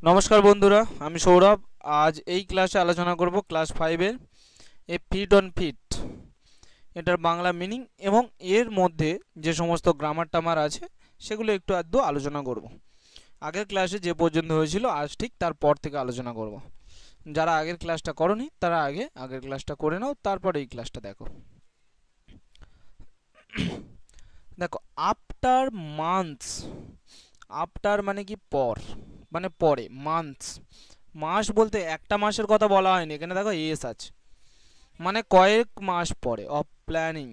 নমস্কার বন্ধুরা, আমি সৌরভ। আজ এই ক্লাসে আলোচনা করব ক্লাস 5-এর এ ফিট অন ফিট এটার বাংলা মিনিং এবং এর মধ্যে যে সমস্ত গ্রামার টামার আছে সেগুলো একটু আধটু আলোচনা করব। আগের ক্লাসে যে পর্যন্ত হয়েছিল আজ ঠিক তারপর থেকে আলোচনা করব। যারা আগের ক্লাসটা করনি তারা আগের ক্লাসটা করে নাও, তারপরে এই ক্লাসটা দেখো। দেখো, আফটার মান্থস, আফটার মানে কি পর, মানে পরে, মান্থস মাস বলতে একটা মাসের কথা বলা হয়নি, এখানে দেখো এস আছে, মানে কয়েক মাস পরে। অফ প্ল্যানিং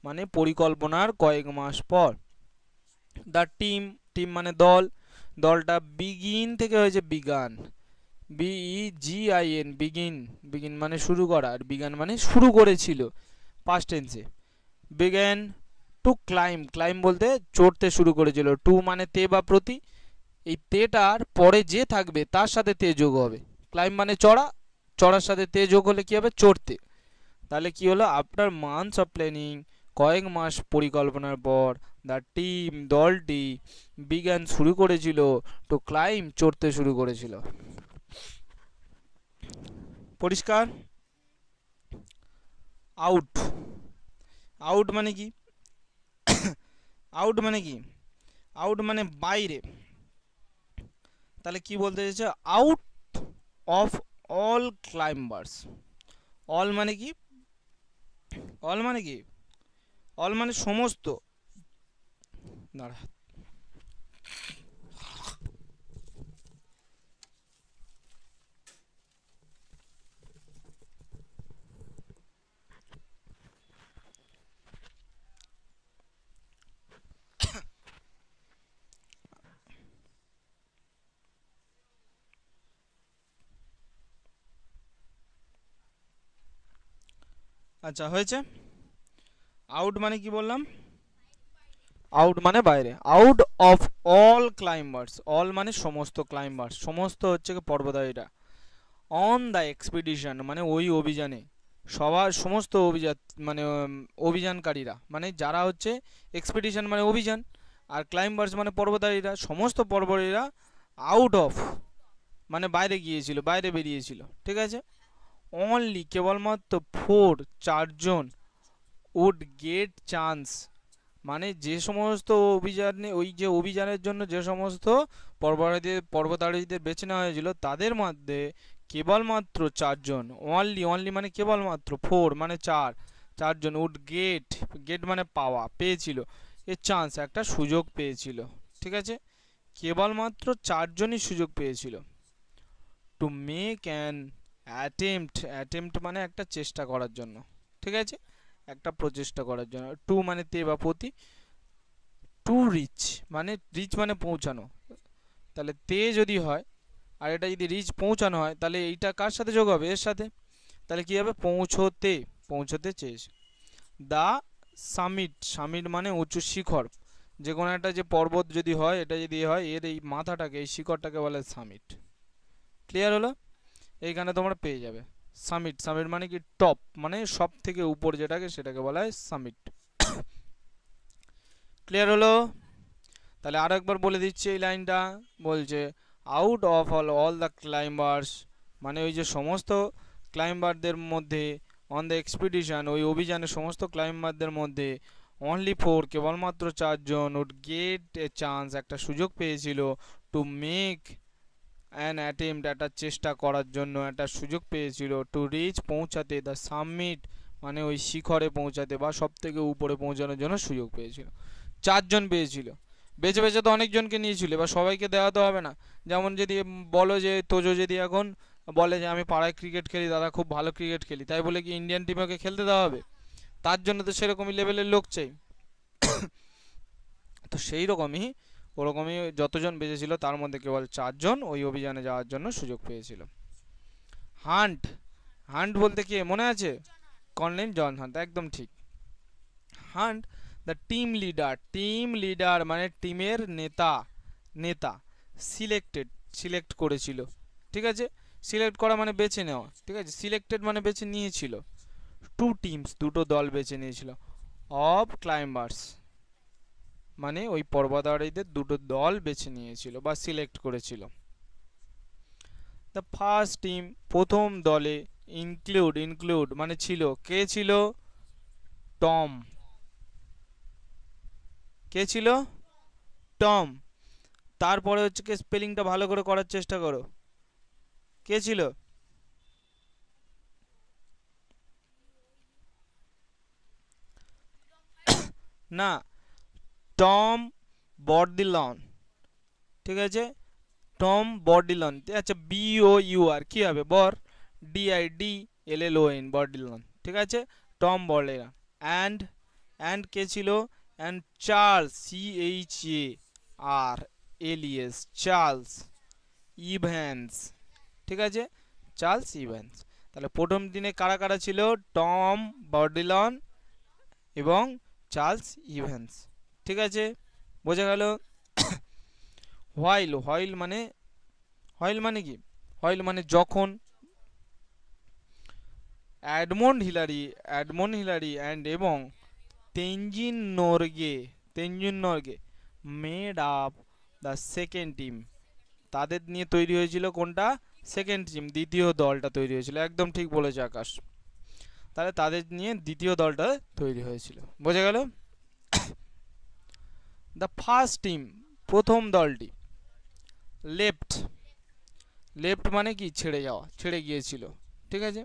মানে পরিকল্পনার কয়েক মাস পর। দ্য টিম, টিম মানে দল, দলটা বিগিন থেকে হয়েছে বিগান, BEGIN, বিগিন, বিগিন মানে শুরু করা, আর বিগান মানে শুরু করেছিল পাস্ট টেন্সে। বিগান টু ক্লাইম, ক্লাইম বলতে চড়তে শুরু করেছিল। টু মানে তে বা প্রতি, এই তেটার পরে যে থাকবে তার সাথে তে যোগ হবে। ক্লাইম মানে চড়া, চড়ার সাথে তে যোগ হলে কি হবে? চড়তে। তাহলে কি হলো? আফটার মান্থস অফ প্ল্যানিং, কয়েক মাস পরিকল্পনার পর, দ্য টিম, দলটি, বিজ্ঞান শুরু করেছিল, টু ক্লাইম চড়তে শুরু করেছিল। পরিষ্কার? আউট, আউট মানে কি? আউট মানে কি? আউট মানে বাইরে। তাহলে কি বলতে চাইছে? Out of all climbers. All মানে কি? অল মানে কি? অল মানে সমস্ত। দাঁড়া, আচ্ছা হয়েছে। আউট মানে কি বললাম? আউট মানে বাইরে। Out of all climbers, all মানে সমস্ত ক্লাইম্বার্স, সমস্ত হচ্ছে কি পর্বতারীরা। অন দ্য এক্সপিডিশন মানে ওই অভিযানে, সবার সমস্ত অভিযান মানে অভিযানকারীরা, মানে যারা হচ্ছে এক্সপিডিশন মানে অভিযান, আর ক্লাইম্বার্স মানে পর্বতারীরা, সমস্ত পর্বতারীরা আউট অফ মানে বাইরে গিয়েছিল, বাইরে বেরিয়েছিল, ঠিক আছে। অনলি কেবলমাত্র ফোর, চারজন, উড গেট চান্স মানে যে সমস্ত অভিযানে, ওই যে অভিযানের জন্য যে সমস্ত পর্বতারোহীদের বেছে নেওয়া হয়েছিল তাদের মধ্যে কেবলমাত্র চারজন, অনলি, অনলি মানে কেবলমাত্র, ফোর মানে চার, চারজন উড গেট, গেট মানে পাওয়া, পেয়েছিল, এ চান্স একটা সুযোগ পেয়েছিল, ঠিক আছে। কেবলমাত্র চারজনই সুযোগ পেয়েছিল। To make an attempt, attempt মানে একটা চেষ্টা করার জন্য, ঠিক আছে, একটা প্রচেষ্টা করার জন্য। টু মানে তে বা প্রতি, টু রিচ মানে রিচ মানে পৌঁছানো, তাহলে তে যদি হয় আর এটা যদি রিচ পৌঁছানো হয় তাহলে এইটা কার সাথে যোগ হবে? এর সাথে। তাহলে কি হবে? পৌঁছোতে, পৌঁছতে চেয়েছে। দা সামিট, সামিট মানে উঁচু শিখর, যে কোনো একটা যে পর্বত যদি হয়, এটা যদি হয়, এর এই মাথাটাকে, এই শিখরটাকে বলে সামিট। ক্লিয়ার হলো? এইখানে তোমরা পেয়ে যাবে সামিট। সামিট মানে কি? টপ, মানে সব থেকে উপর যেটাকে, সেটাকে বলা হয় সামিট। ক্লিয়ার হলো? তাহলে আরো একবার বলে দিচ্ছি এই লাইনটা। বলছে out of all, all the climbers মানে ওই যে সমস্ত ক্লাইম্বারদের মধ্যে, অন দ্য এক্সপিডিশন ওই অভিযানে সমস্ত ক্লাইম্বারদের মধ্যে, অনলি ফোর কেবলমাত্র চারজন, উড গেট এ চান্স একটা সুযোগ পেয়েছিল, টু মেক অ্যান অ্যাটেম্পট একটা চেষ্টা করার জন্য একটা সুযোগ পেয়েছিল, টু রিচ পৌঁছাতে, দ্য সামিট মানে ওই শিখরে পৌঁছাতে বা সব থেকে উপরে পৌঁছানোর জন্য সুযোগ পেয়েছিল। চারজন পেয়েছিল, বেছে বেছে তো অনেকজনকে নিয়েছিল, এবার সবাইকে দেওয়া তো হবে না। যেমন যদি বলো যে তোজো যদি এখন বলে যে আমি পাড়ায় ক্রিকেট খেলি দাদা, খুব ভালো ক্রিকেট খেলি, তাই বলে কি ইন্ডিয়ান টিমকে খেলতে দেওয়া হবে? তার জন্য তো সেরকমই লেভেলের লোক চাই। তো সেই রকমই, ওরকমই যতজন বেঁচেছিল তার মধ্যে কেবল চারজন ওই অভিযানে যাওয়ার জন্য সুযোগ পেয়েছিল। হান্ট, হান্ট বলতে কি মনে আছে? কর্নেল জন হান্ট, একদম ঠিক। Hunt the team leader, team leader মানে টিমের নেতা, নেতা। সিলেক্টেড, সিলেক্ট করেছিল, ঠিক আছে। সিলেক্ট করা মানে বেছে নেওয়া, ঠিক আছে। সিলেক্টেড মানে বেছে নিয়েছিল। টু টিমস দুটো দল বেছে নিয়েছিল। অফ ক্লাইম্বার্স মানে ওই পর্বতারোহীদের দুটো দল বেছে নিয়েছিল বা সিলেক্ট করেছিল। দ্য ফার্স্ট টিম, প্রথম দলে, ইনক্লুড মানে ছিল, কে ছিল? টম। কে ছিল? টম। তারপরে হচ্ছে কি, স্পেলিংটা ভালো করে করার চেষ্টা করো। কে ছিল? না, টম বর্ডিলন, ঠিক আছে, টম বর্ডিলন। আচ্ছা, BOUR কি হবে? বর, DIDLLON, বর্ডিলন, ঠিক আছে, টম বর্ডিলন। অ্যান্ড অ্যান্ড কে ছিল? অ্যান্ড চার্লস, CHARLES, চার্লস ইভ্যান্স, ঠিক আছে, চার্লস ইভ্যান্স। তাহলে প্রথম দিনে কারা কারা ছিল? টম বর্ডিলন এবং চার্লস ইভ্যান্স, ঠিক আছে, বোঝা গেল? হোয়াইল মানে, হোয়াইল মানে কি? হোয়াইল মানে যখন। অ্যাডমন্ড হিলারি অ্যান্ড এবং Tenzing Norgay made up the second team, তাদের নিয়ে তৈরি হয়েছিল কোনটা? সেকেন্ড টিম, দ্বিতীয় দলটা তৈরি হয়েছিল। একদম ঠিক বলেছে আকাশ। তাহলে তাদের নিয়ে দ্বিতীয় দলটা তৈরি হয়েছিল, বোঝা গেল? দ্য ফার্স্ট টিম, প্রথম দলটি, লেফট। লেফট মানে কি? ছেড়ে যাওয়া, ছেড়ে গিয়েছিল, ঠিক আছে।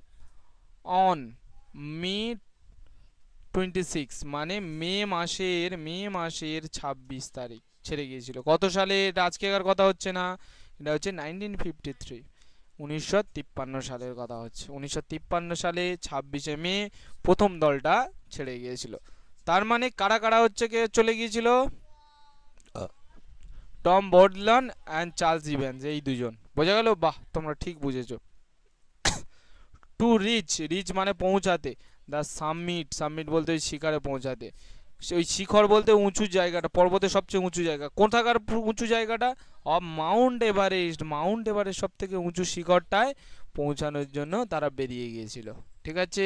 অন মে 26 মানে মে মাসের 26 তারিখ ছেড়ে গিয়েছিল। কত সালে? এটা আজকেকার কথা হচ্ছে না, এটা হচ্ছে 1953, 1953 সালের কথা হচ্ছে। 1953 সালে 26শে মে প্রথম দলটা ছেড়ে গিয়েছিল। তার মানে কারা কারা হচ্ছে কে চলে গিয়েছিল? টম বর্ডলন অ্যান্ড চার্লস ইভ্যান্স, এই দুজন, বোঝা গেল? বাহ, তোমরা ঠিক বুঝেছো। টু রিচ মানে পৌঁছাতে। দ্য সামিট বলতে ওই শিখরে পৌঁছাতে। ওই শিখর বলতে উঁচু জায়গাটা, পর্বতের সবচেয়ে উঁচু জায়গা। কোথাকার উঁচু জায়গাটা? অফ মাউন্ট এভারেস্ট সব থেকে উঁচু শিখরটায় পৌঁছানোর জন্য তারা বেরিয়ে গিয়েছিল, ঠিক আছে।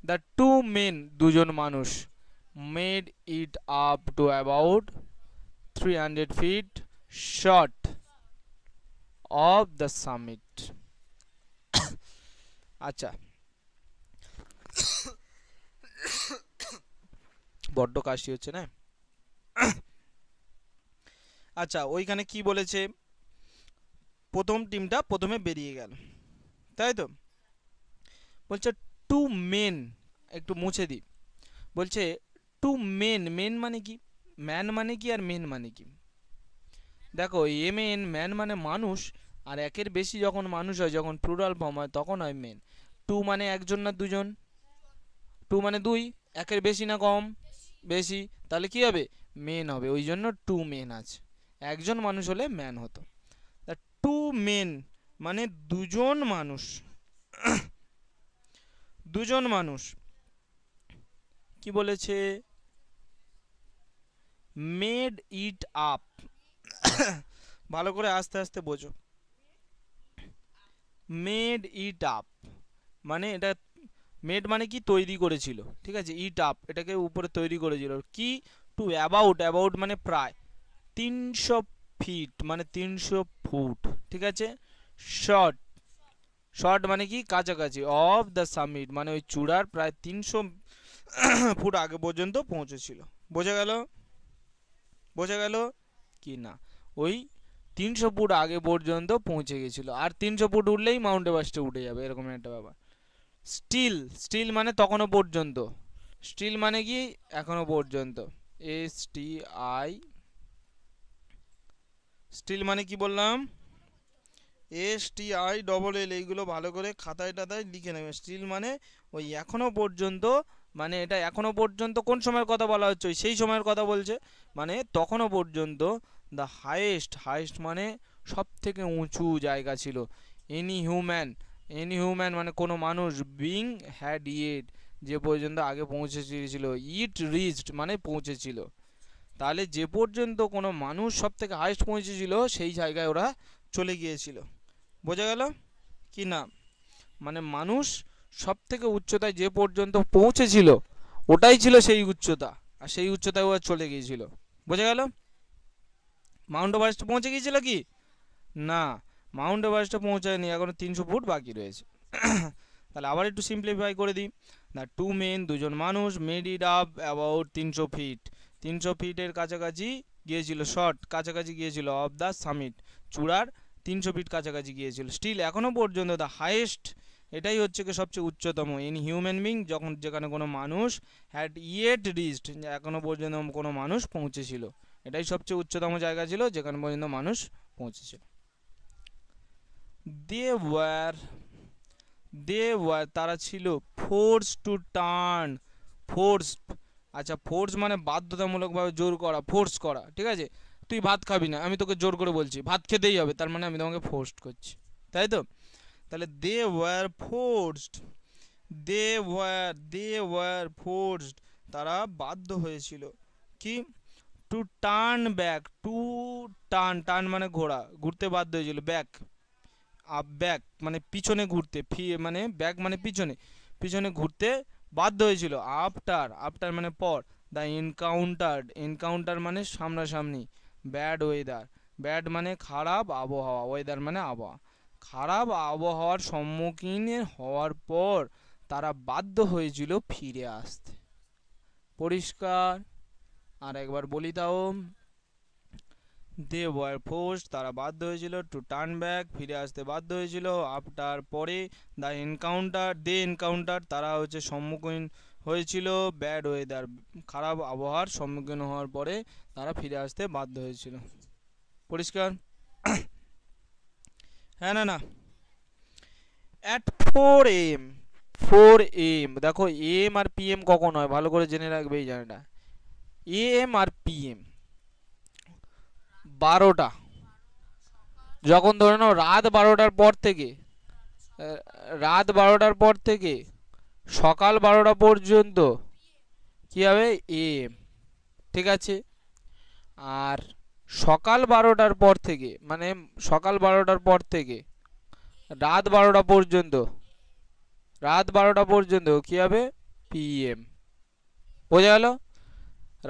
দ্য টু মেন, দুজন মানুষ, made it up to about 300 feet short of the summit. আচ্ছা, বড্ড কাশি হচ্ছে না? আচ্ছা, ওইখানে কি বলেছে? প্রথম টিমটা প্রথমে বেরিয়ে গেল, তাই তো? বলছে টু মেন, একটু মুছে দিই। বলছে টু মেন মানে কি? ম্যান মানে কি আর মেন মানে কি? দেখো, ম্যান মানে মানুষ, আর একের বেশি যখন মানুষ হয়, যখন প্লুরাল ফর্ম হয়, তখন হয় মেন। টু মানে একজন না দুজন? টু মানে দুই। একের বেশি না কম? বেশি। তাহলে কি হবে? মেন হবে। ওই জন্য টু মেন আছে। একজন মানুষ হলে ম্যান হতো। তা টু মেন মানে দুজন মানুষ। দুজন মানুষ কি বলেছে? Made it up. ভালো করে আস্তে আস্তে বোঝো। মেড ইট আপ মানে এটা, মেড মানে কি? তৈরি করেছিল, ঠিক আছে। ইট আপ এটাকে উপরে তৈরি করেছিল কি? টু অ্যাবাউট মানে প্রায় 300 ফিট মানে 300 ফুট, ঠিক আছে। শর্ট মানে কি? কাছাকাছি। অফ দ্য সামিট মানে ওই চূড়ার প্রায় 300 ফুট আগে পর্যন্ত পৌঁছেছিল। বোঝা গেল? বোঝা গেল কি না? ওই 300 ফুট আগে পর্যন্ত পৌঁছে গেছিল, আর 300 ফুট উঠলেই মাউন্ট এভারেস্টে উঠে যাবে, এরকম একটা ব্যাপার। স্টিল মানে তখনও পর্যন্ত। স্টিল মানে কি? এখনো পর্যন্ত। STI, স্টিল মানে কি বললাম? STILL, এইগুলো ভালো করে খাতায় টাতায় লিখে নেবে। স্টিল মানে ওই এখনো পর্যন্ত, মানে এটা এখনো পর্যন্ত কোন সময়ের কথা বলা হচ্ছে? ওই সেই সময়ের কথা বলছে, মানে তখনও পর্যন্ত। দ্য হাইয়েস্ট মানে সব থেকে উঁচু জায়গা ছিল। এনি হিউম্যান মানে কোনো মানুষ, বিং হ্যাড ইট যে পর্যন্ত আগে পৌঁছেছিল, ইট রিচড মানে পৌঁছেছিল। তাহলে যে পর্যন্ত কোনো মানুষ সব থেকে হাইয়েস্ট পৌঁছেছিল, সেই জায়গায় ওরা চলে গিয়েছিল। বোঝা গেল কি না? মানে মানুষ সব থেকে উচ্চতায় যে পর্যন্ত পৌঁছেছিল, ওটাই ছিল সেই উচ্চতা, আর সেই উচ্চতায় ওরা চলে গিয়েছিল। বোঝা গেল? মাউন্ট এভারেস্ট পৌঁছে গিয়েছিল কি না? মাউন্ট এভারেস্টে পৌঁছায়নি, এখনো 300 ফুট বাকি রয়েছে। তাহলে আবার একটু সিম্পলিফাই করে দিই। দ্য টু মেন, দুজন মানুষ, made it up about 300 feet, 300 ফিটের কাছাকাছি গিয়েছিল, শর্ট কাছাকাছি গিয়েছিল, অফ দ্য সামিট, চূড়ার 300 ফিট কাছাকাছি গিয়েছিল। স্টিল এখনও পর্যন্ত দ্য হাইয়েস্ট, এটাই হচ্ছে কি সবচেয়ে উচ্চতম, ইন হিউম্যান বিং, যখন যেখানে কোনো মানুষ, হ্যাড ইয়েট রিচড, এখনও পর্যন্ত কোনো মানুষ পৌঁছেছিল, এটাই সবচেয়ে উচ্চতম জায়গা ছিল যেখানে পর্যন্ত মানুষ পৌঁছেছিল। দে ওয়ার, তারা ছিল, ফোর্স টু টার্ন, ফোর্স, আচ্ছা ফোর্স মানে বাধ্যতামূলকভাবে জোর করা, ফোর্স করা, ঠিক আছে, তুই ভাত খাবি না, আমি তোকে জোর করে বলছি ভাত খেতেই হবে, তার মানে আমি তোমাকে ফোর্স করছি, তাই তো? তাহলে they were forced, they were forced, তারা বাধ্য হয়েছিল কি, to turn back, to turn, turn মানে ঘোরা, ঘুরতে বাধ্য হয়েছিল, ব্যাক, আপ ব্যাক মানে পিছনে ঘুরতে, মানে ব্যাক মানে পিছনে, পিছনে ঘুরতে বাধ্য হয়েছিল, আফটার, আফটার মানে পর, দ্য এনকাউন্টার, এনকাউন্টার মানে সামনাসামনি, ব্যাড ওয়েদার, ব্যাড মানে খারাপ আবহাওয়া, ওয়েদার মানে আবহাওয়া, খারাপ আবহাওয়ার সম্মুখীন হওয়ার পর তারা বাধ্য হয়েছিল ফিরে আসতে। পরিষ্কার? আর একবার বলি তাও, দে ওয়ার ফোর্সড, তারা বাধ্য হয়েছিল, টু টার্ন ব্যাক, ফিরে আসতে বাধ্য হয়েছিল, আফটার পরে, দ্য এনকাউন্টার, দে এনকাউন্টার, তারা হচ্ছে সম্মুখীন হয়েছিল, ব্যাড ওয়েদার, খারাপ আবহাওয়ার সম্মুখীন হওয়ার পরে তারা ফিরে আসতে বাধ্য হয়েছিল। পরিষ্কার? হ্যাঁ না না? অ্যাট 4 AM, 4 AM, দেখো এম আর পিএম কখন হয় ভালো করে জেনে রাখবে এই জায়গাটা, এম আর পিএম 12টা, যখন ধরে নাও রাত 12টার পর থেকে, রাত 12টার পর থেকে সকাল 12টা পর্যন্ত কি হবে, এম, ঠিক আছে? আর সকাল 12টার পর থেকে, মানে সকাল 12টার পর থেকে রাত 12টা পর্যন্ত, রাত 12টা পর্যন্ত কি হবে, পিএম। বোঝা গেল?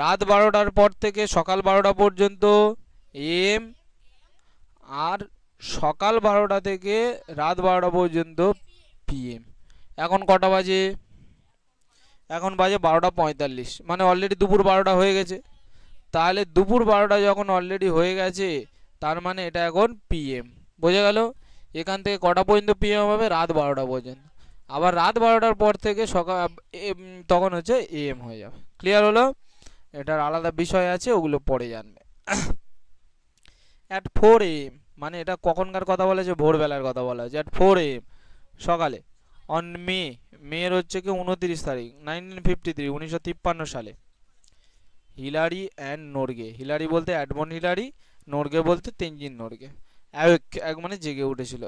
রাত 12টার পর থেকে সকাল 12টা পর্যন্ত এম, আর সকাল 12টা থেকে রাত 12টা পর্যন্ত পিএম। এখন কটা বাজে? এখন বাজে 12টা 45, মানে অলরেডি দুপুর 12টা হয়ে গেছে। তাহলে দুপুর 12টা যখন অলরেডি হয়ে গেছে, তার মানে এটা এখন পিএম। বোঝা গেল? এখান থেকে কটা পর্যন্ত পিএম হবে, রাত 12টা পর্যন্ত। আবার রাত 12টার পর থেকে সকাল, তখন হচ্ছে এএম হয়ে যাবে। ক্লিয়ার হলো? এটার আলাদা বিষয় আছে, ওগুলো পরে জানবে। অ্যাট 4 AM, মানে এটা কখনকার কথা বলা হয়েছে, ভোরবেলার কথা বলা হয়েছে। অ্যাট 4 AM, সকালে, অন মে, মেয়ের হচ্ছে কি 29 তারিখ 1953, 1953 সালে, হিলারি অ্যান্ড নোরগে, হিলারি বলতে অ্যাডমন্ড হিলারি, নোরগে বলতে তেনজিন নোরগে, এক মানে জেগে উঠেছিল,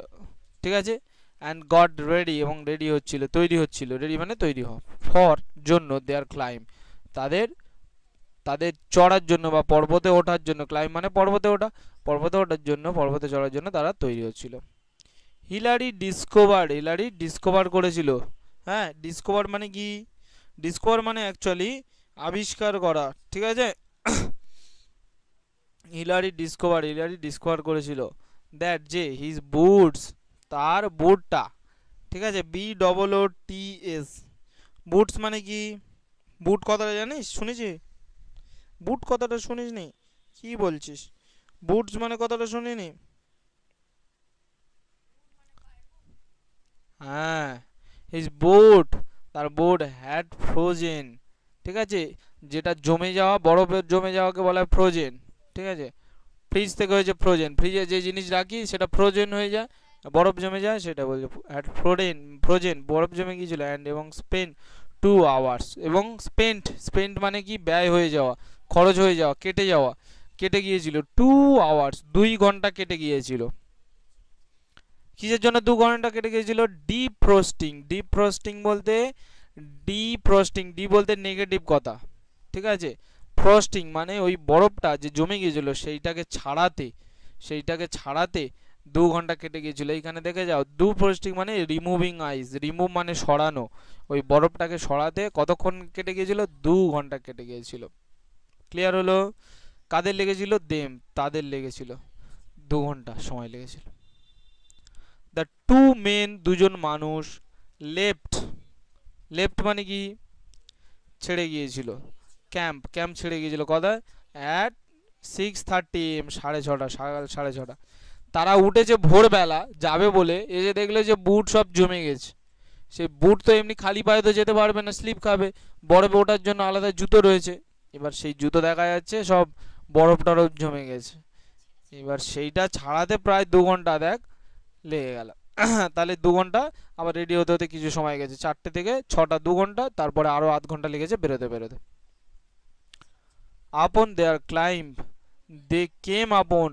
ঠিক আছে? অ্যান্ড গট রেডি, এবং রেডি হচ্ছিল, তৈরি হচ্ছিল, রেডি মানে তৈরি হওয়া, ফর জন্য, দেয়ার ক্লাইম, তাদের তাদের চড়ার জন্য বা পর্বতে ওঠার জন্য, ক্লাইম মানে পর্বতে ওঠা, পর্বতে ওঠার জন্য, পর্বতে চড়ার জন্য তারা তৈরি হচ্ছিল। হিলারি ডিসকভার, হিলারি ডিসকভার করেছিল, হ্যাঁ ডিসকভার মানে কি, ডিসকভার মানে অ্যাকচুয়ালি আবিষ্কার করা, ঠিক আছে? হিলারি ডিসকভার করেছিল দ্যাট, যে হিজ বুটস, তার বুটটা, ঠিক আছে, BOOTS, বুটস মানে কি, বুট কথাটা জানিস, শুনেছি, বুট কথাটা শুনিস নি, কি বলছিস, বুটস মানে কথাটা শুনিনি? হ্যাঁ, হিজ বুট, তার বুট হ্যাড ফ্রোজেন, ঠিক আছে, যেটা জমে যাওয়া, বরফের জমে যাওয়াকে বলা হয় ফ্রোজেন, ঠিক আছে? ফ্রিজ থেকে হয়েছে ফ্রোজেন, ফ্রিজে যে জিনিস রাখি সেটা ফ্রোজেন হয়ে যায়, বরফ জমে যায়, সেটা বলছে হ্যাড ফ্রোজেন, বরফ জমে গিয়েছিল, অ্যান্ড এবং স্পেন্ট 2 hours, এবং স্পেন্ট মানে কি, ব্যয় হয়ে যাওয়া, খরচ হয়ে যাওয়া, কেটে যাওয়া, কেটে গিয়েছিল 2 hours, 2 ঘন্টা কেটে গিয়েছিল। কিসের জন্য 2 ঘন্টা কেটে গিয়েছিল? ডিফ্রস্টিং, ডিফ্রস্টিং বলতে, ডিফ্রস্টিং, ডি বলতে নেগেটিভ কথা, ঠিক আছে? ফ্রস্টিং মানে ওই বরফটা যে জমে গিয়েছিল সেইটাকে ছাড়াতে 2 ঘন্টা কেটে গিয়েছিল। এইখানে দেখে যাও, ফ্রস্টিং মানে রিমুভিং আইস, রিমুভ মানে সরানো, ওই বরফটাকে সরাতে কতক্ষণ কেটে গিয়েছিল? 2 ঘন্টা কেটে গিয়েছিল। ক্লিয়ার হলো? কাদের লেগেছিল? দেম, তাদের লেগেছিল, 2 ঘন্টা সময় লেগেছিল। দ্য টু মেন, দুজন মানুষ, লেফট, লেফট মানে কি ছেড়ে গিয়েছিল, ক্যাম্প, ক্যাম্প ছেড়ে গিয়েছিল কথা অ্যাট 6:30 AM, 6:30, সকাল 6:30। তারা উঠেছে ভোরবেলা যাবে বলে, এসে দেখলো যে বুট সব জমে গেছে। সে বুট তো এমনি খালি পায়ে তো যেতে পারবে না, স্লিপ খাবে, বরফে ওঠার জন্য আলাদা জুতো রয়েছে। এবার সেই জুতো দেখা যাচ্ছে সব বরফ টরফ জমে গেছে। এবার সেইটা ছাড়াতে প্রায় 2 ঘন্টা দেখ লেগে গেল। তাহলে 2 ঘন্টা আবার রেডি হতে হতে কিছু সময় গেছে, 4টে থেকে 6টা 2 ঘন্টা, তারপরে আরও আধ ঘন্টা লেগেছে বেরোতে বেরোতে। আপন দেয়ার ক্লাইম্ব, দে কেম আপন,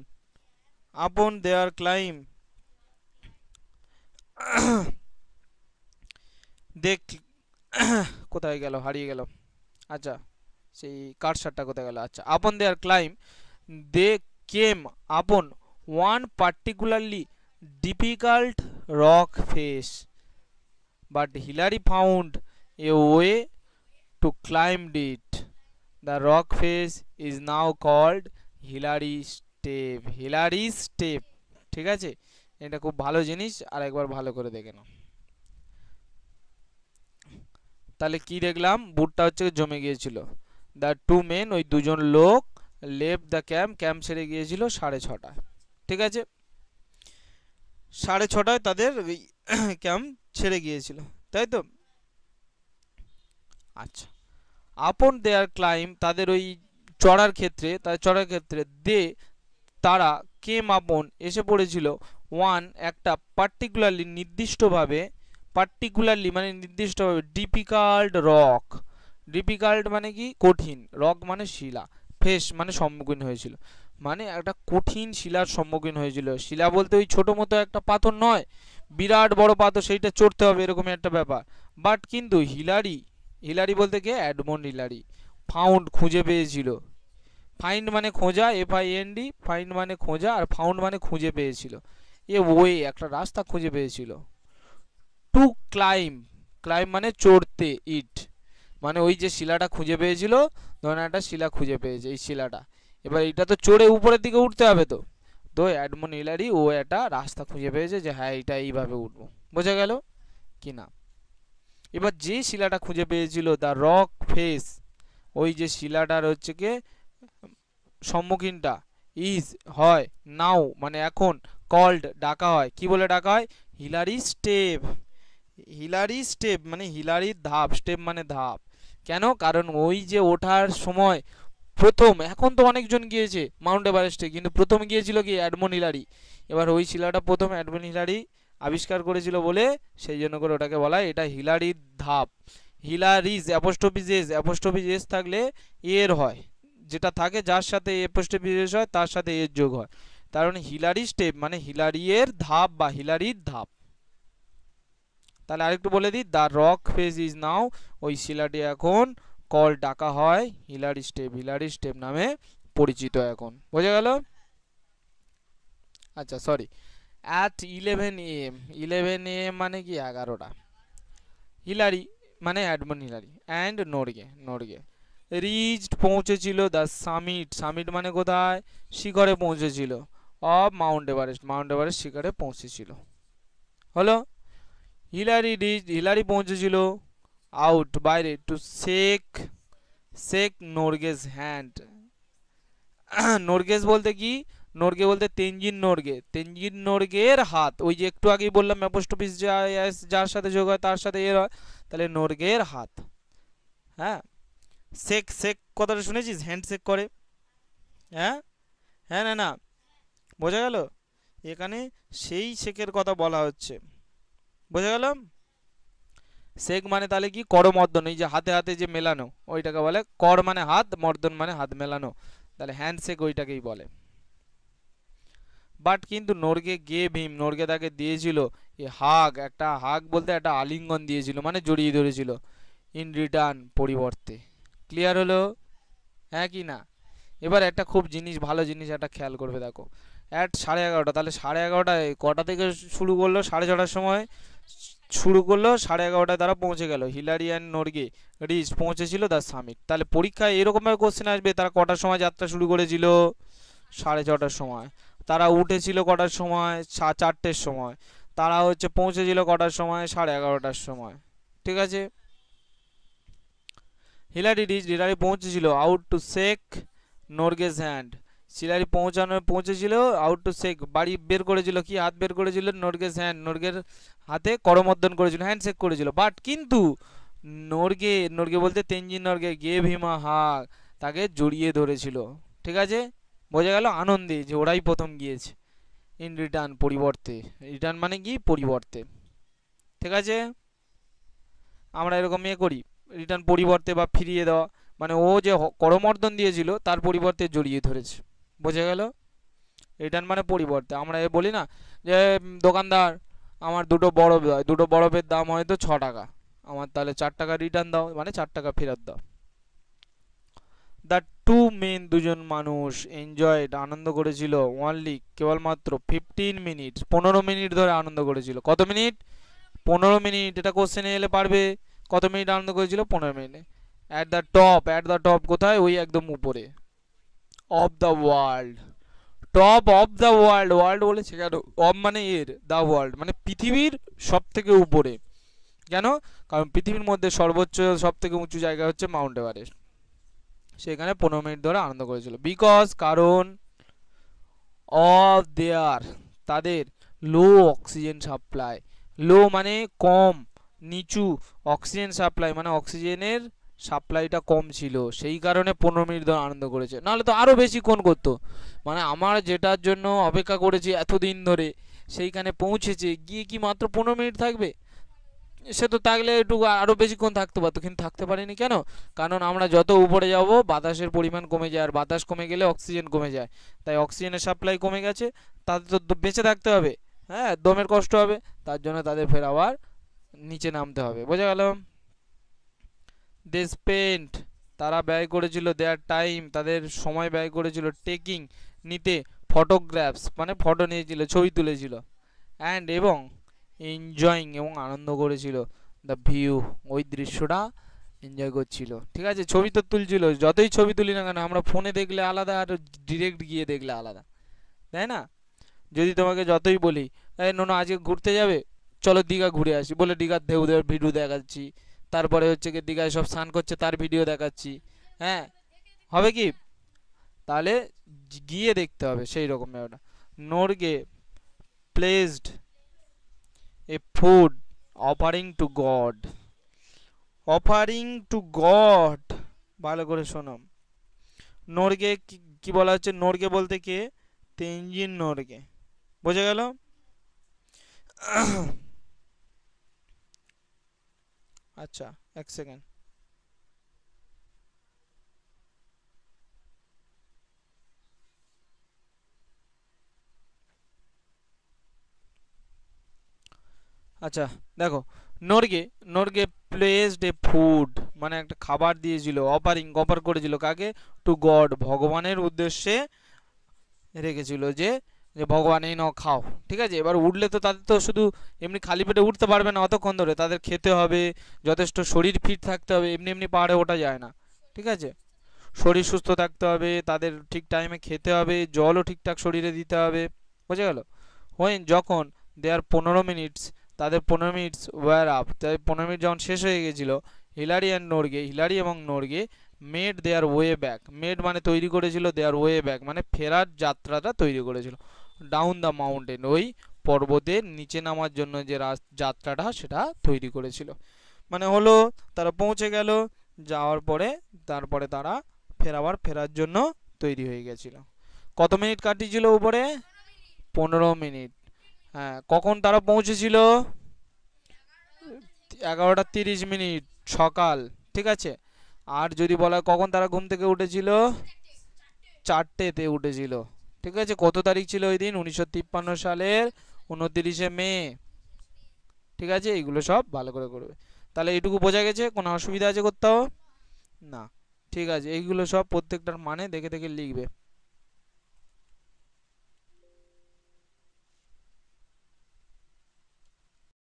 আপন দেয়ার ক্লাইম্ব, দেখ কোথায় গেল, হারিয়ে গেল। আচ্ছা সেই কারসারটা কোথায় গেল। আচ্ছা, আপন দেয়ার climb they came upon one particularly difficult rock face, but Hillary found a way to climb it. The rock face is now called Hillary Step. Hillary Step, ঠিক আছে, এটা খুব ভালো জিনিস, আর একবার ভালো করে দেখে নাও। তাহলে কি দেখলাম, বুটটা হচ্ছে জমে গিয়েছিল। দ্য টু মেন, ওই দুজন লোক, লেফট দ্য ক্যাম্প, ক্যাম্প ছেড়ে গিয়েছিল 6:30, ঠিক আছে, 6:30 তাদের ক্যাম্প ছেড়ে গিয়েছিল, তাই তো। আচ্ছা, আপন দেয়ার ক্লাইম, তাদের ওই চড়ার ক্ষেত্রে, তাদের চড়ার ক্ষেত্রে, দে তারা, কেম আপন এসে পড়েছিল, ওয়ান একটা, পার্টিকুলারলি নির্দিষ্টভাবে, পার্টিকুলারলি মানে নির্দিষ্টভাবে, ডিফিকাল্ট রক, ডিফিকাল্ট মানে কি কঠিন, রক মানে শিলা, ফেস মানে সম্মুখীন হয়েছিল, মানে একটা কঠিন শিলার সম্মুখীন হয়েছিল। শিলা বলতে ওই ছোটো মতো একটা পাথর নয়, বিরাট বড় পাথর, সেইটা চড়তে হবে এরকম একটা ব্যাপার। বাট কিন্তু হিলারি, হিলারি বলতে কে, এডমন্ড হিলারি, ফাউন্ড খুঁজে পেয়েছিল, ফাইন্ড মানে খোঁজা, FIND, ফাইন্ড মানে খোঁজা, আর ফাউন্ড মানে খুঁজে পেয়েছিল, এ ওয়ে একটা রাস্তা খুঁজে পেয়েছিল। টু ক্লাইম, ক্লাইম মানে চড়তে, ইট মানে ওই যে শিলাটা খুঁজে পেয়েছিল, ধরুন একটা শিলা খুঁজে পেয়েছে, এই শিলাটা, এবার এটা তো চড়ে উপরের দিকে উঠতে হবে, তো তো এডমন্ড হিলারি ও একটা রাস্তা খুঁজে পেয়েছে যে হ্যাঁ এটা এইভাবে উঠবো, বোঝা গেল কি না। এবার যে শিলাটা খুঁজে পেয়েছিল, দ্য রক ফেস, ওই যে শিলাটার হচ্ছে কি সম্মুখীনটা, ইজ হয়, নাও মানে এখন, কল্ড ডাকা হয়, কি বলে ডাকা হয়, হিলারি স্টেপ। হিলারি স্টেপ মানে হিলারির ধাপ, স্টেপ মানে ধাপ। কেন, কারণ ওই যে ওঠার সময় প্রথম, এখন তো অনেকজন গিয়েছে মাউন্ট এভারেস্টে, কিন্তু প্রথম গিয়েছিল কি এডমন্ড হিলারি। এবার ওই শিলাটা প্রথম এডমন্ড হিলারি আবিষ্কার করেছিল বলে সেই জন্য করে ওটাকে বলা হয় এটা হিলারির ধাপ। হিলারিজ, অ্যাপোস্ট্রোফিস এস থাকলে এর হয়, যেটা থাকে যার সাথে অ্যাপোস্ট্রোফিস এস হয় তার সাথে এর যোগ হয়, তার মানে হিলারি স্টেপ মানে হিলারিয়ের ধাপ বা হিলারির ধাপ। তাহলে আরেকটু বলে দিই, the rock face is now, ওই শিলাটি এখন কল ডাকা হয় হিলারি স্টেপ, হিলারি স্টেপ নামে পরিচিত এখন, বোঝা গেল। আচ্ছা সরি, অ্যাট 11 AM, 11 AM মানে কি 11টা, হিলারি মানে Edmund Hillary and Norgay, Norgay reached পৌঁছেছিল দ্য সামিট, সামিট মানে কোথায়, শিখরে পৌঁছেছিল, of Mount Everest, Mount Everest শিখরে পৌঁছেছিল, হলো। হিলারি রিচ, হিলারি পৌঁছেছিল, আউট বাইরে, টু শেক, শেক নর্গেস হ্যান্ড। নর্গেস বলতে কি, নর্গে বলতে তেনজিন নর্গে, তেনজিন নর্গের হাত, ওই যে একটু আগেই বললাম অ্যাপোস্ট্রোফিস যার সাথে যোগ হয় তার সাথে এর হয়, তাহলে নর্গের হাত। হ্যাঁ, শেক, শেক কথাটা শুনেছিস, হ্যান্ড শেক করে, হ্যাঁ হ্যাঁ না না, বোঝা গেল, এখানে সেই শেকের কথা বলা হচ্ছে, বোঝা গেল। শেক মানে তাহলে কি করমর্দন, এই যে হাতে হাতে যে মেলানো ওইটাকে বলে, কর মানে হাত, মর্দন মানে হাত মেলানো, তাহলে হ্যান্ডশেক ওইটাকেই বলে। বাট কিন্তু নর্গে গে ভীম, নর্গে তাকে দিয়েছিল এ হাগ, একটা হাগ বলতে একটা আলিঙ্গন দিয়েছিল মানে জড়িয়ে ধরেছিল, ইন রিটার্ন পরিবর্তে। ক্লিয়ার হলো, হ্যাঁ কি না। এবার একটা খুব জিনিস, ভালো জিনিস একটা খেয়াল করবে, দেখো অ্যাট 11:30, তাহলে 11:30টায় কটা থেকে শুরু করলো, 6:30টার সময় শুরু করলো, 11:30টায় তারা পৌঁছে গেল, হিলারি অ্যান্ড নর্গে রিচ পৌঁছেছিল দ্য সামিট। তাহলে পরীক্ষায় এরকমভাবে কোশ্চেন আসবে, তারা কটার সময় যাত্রা শুরু করেছিল, 6:30টার সময়, তারা উঠেছিল কটার সময়, 4টের সময়, তারা হচ্ছে পৌঁছেছিল কটার সময়, 11:30টার সময়, ঠিক আছে। হিলারি পৌঁছেছিল আউট টু শেক নর্গেস হ্যান্ড। পৌঁছেছিল আউট টু শেক, বাড়ি বের করেছিল, কি হাত বের করেছিল, নর্গেস হ্যান্ড, নর্গের হাতে করমর্দন করেছিল, হ্যান্ডশেক করেছিল। বাট কিন্তু নর্গে বলতে তেনজিন নর্গে গেভ হিম আ হাগ, তাকে জড়িয়ে ধরেছিল, ঠিক আছে। বোঝা গেল আনন্দে যে ওরাই প্রথম গিয়েছে। ইন রিটার্ন পরিবর্তে, রিটার্ন মানে কি পরিবর্তে, ঠিক আছে। আমরা এরকম করি, রিটার্ন পরিবর্তে বা ফিরিয়ে দেওয়া, মানে ও যে করমর্দন দিয়েছিল তার পরিবর্তে জড়িয়ে ধরেছে, বোঝা গেল। রিটার্ন মানে পরিবর্তে। আমরা বলি না যে দোকানদার আমার দুটো বরফের দাম হয়তো 6 টাকা, আমার তাহলে 4 টাকা রিটার্ন দাও, মানে 4 টাকা ফেরত দাও। দ্য টু মেন, দুজন মানুষ, এনজয়েড, আনন্দ করেছিল, ওনলি, কেবলমাত্র 15 মিনিট, 15 মিনিট ধরে আনন্দ করেছিল। কত মিনিট? 15 মিনিট। এটা কোশ্চেনে এলে পারবে, কত মিনিট আনন্দ করেছিল? 15 মিনিট। অ্যাট দ্য টপ কোথায়? ওই একদম উপরে। Of the world, top of the world, world বলেছে কেন? অফ মানে এর, দ্য ওয়ার্ল্ড মানে পৃথিবীর সব থেকে উপরে। কেন? কারণ পৃথিবীর মধ্যে সর্বোচ্চ সব থেকে উঁচু জায়গা হচ্ছে মাউন্ট এভারেস্ট। সেখানে 15 মিনিট ধরে আনন্দ করেছিল। বিকজ, কারণ, অফ দেয়ার, তাদের, লো অক্সিজেন সাপ্লাই, লো মানে কম, নিচু, অক্সিজেন সাপ্লাই মানে অক্সিজেনের সাপ্লাইটা কম ছিল, সেই কারণে 15 মিনিট ধরে আনন্দ করেছে। নাহলে তো আরও বেশিক্ষণ করতো। মানে আমার যেটার জন্য অপেক্ষা করেছি এতদিন ধরে, সেইখানে পৌঁছেছে, গিয়ে কি মাত্র 15 মিনিট থাকবে? সে তো থাকলে একটু আরও বেশিক্ষণ থাকতে পারতো, কিন্তু থাকতে পারেনি। কেন? কারণ আমরা যত উপরে যাব বাতাসের পরিমাণ কমে যায়, আর বাতাস কমে গেলে অক্সিজেন কমে যায়, তাই অক্সিজেনের সাপ্লাই কমে গেছে, তাদের তো বেঁচে থাকতে হবে, হ্যাঁ, দমের কষ্ট হবে, তার জন্য তাদের ফের আবার নিচে নামতে হবে। বোঝা গেল? দে স্পেন্ট, তারা ব্যয় করেছিল, দেয়ার টাইম, তাদের সময় ব্যয় করেছিল, টেকিং, নিতে, ফটোগ্রাফস মানে ফটো নিয়েছিল, ছবি তুলেছিল, অ্যান্ড এবং এনজয়িং এবং আনন্দ করেছিল, দ্য ভিউ, ওই দৃশ্যটা এনজয় করছিল, ঠিক আছে। ছবি তো তুলছিল, যতই ছবি তুলি না কেন, আমরা ফোনে দেখলে আলাদা আর ডিরেক্ট গিয়ে দেখলে আলাদা, তাই না? যদি তোমাকে যতই বলি এই নোনো আজকে ঘুরতে যাবে, চলো দীঘা ঘুরে আসি, বলে দীঘার ঢেউ দেওয়ার ভিডিও দেখাচ্ছি, তারপরে হচ্ছে কি দীঘায় সব স্নান করছে তার ভিডিও দেখাচ্ছি, হ্যাঁ, হবে কি? তাহলে গিয়ে দেখতে হবে, সেই রকম ব্যাপারটা। নর্গে প্লেসড এ food offering two god, offering two god, ভালো করে শোনো। নর্গে কি বলা হচ্ছে? নর্গে বলতে কে? তেনজিন নর্গে, বোঝা গেল? আচ্ছা, এক সেকেন্ড। আচ্ছা দেখো, নর্গে প্লেসড এ ফুড মানে একটা খাবার দিয়েছিল, অফার করেছিল কাকে? টু গড, ভগবানের উদ্দেশ্যে রেখেছিল, যে যে ভগবান এই নাও খাও, ঠিক আছে। এবার উঠলে তো তাদের তো শুধু এমনি খালি পেটে উঠতে পারবে না অতক্ষণ ধরে, তাদের খেতে হবে, যথেষ্ট শরীর ফিট থাকতে হবে, এমনি এমনি পাহাড়ে ওঠা যায় না, ঠিক আছে। শরীর সুস্থ থাকতে হবে, তাদের ঠিক টাইমে খেতে হবে, জলও ঠিকঠাক শরীরে দিতে হবে, বোঝা গেল? যখন দেয়ার 15 মিনিটস, তাদের 15 মিনিটস ওয়ার আপ, তাই 15 মিনিট যখন শেষ হয়ে গেছিলো, হিলারি এবং Norgay made their way back, made মানে তৈরি করেছিল, দেয়ার ওয়ে ব্যাক মানে ফেরার যাত্রাটা তৈরি করেছিল, ডাউন দ্য মাউন্টেন, ওই পর্বতের নিচে নামার জন্য যে যাত্রাটা সেটা তৈরি করেছিল। মানে হলো তারা পৌঁছে গেল, যাওয়ার পরে তারপরে তারা ফেরার জন্য তৈরি হয়ে গেছিল। কত মিনিট কাটিয়েছিল উপরে? 15 মিনিট। হ্যাঁ, কখন তারা পৌঁছেছিল? 11:30 সকাল, ঠিক আছে। আর যদি বলা কখন তারা ঘুম থেকে উঠেছিল? 4টেতে উঠেছিল, ঠিক আছে। কত তারিখ ছিল ওই দিন? 1953 সালের 29শে মে, ঠিক আছে। এইগুলো সব ভালো করে করবে। তাহলে এইটুকু বোঝা গেছে? কোনো অসুবিধা আছে করতেও? না, ঠিক আছে। এইগুলো সব প্রত্যেকটার মানে দেখে দেখে লিখবে।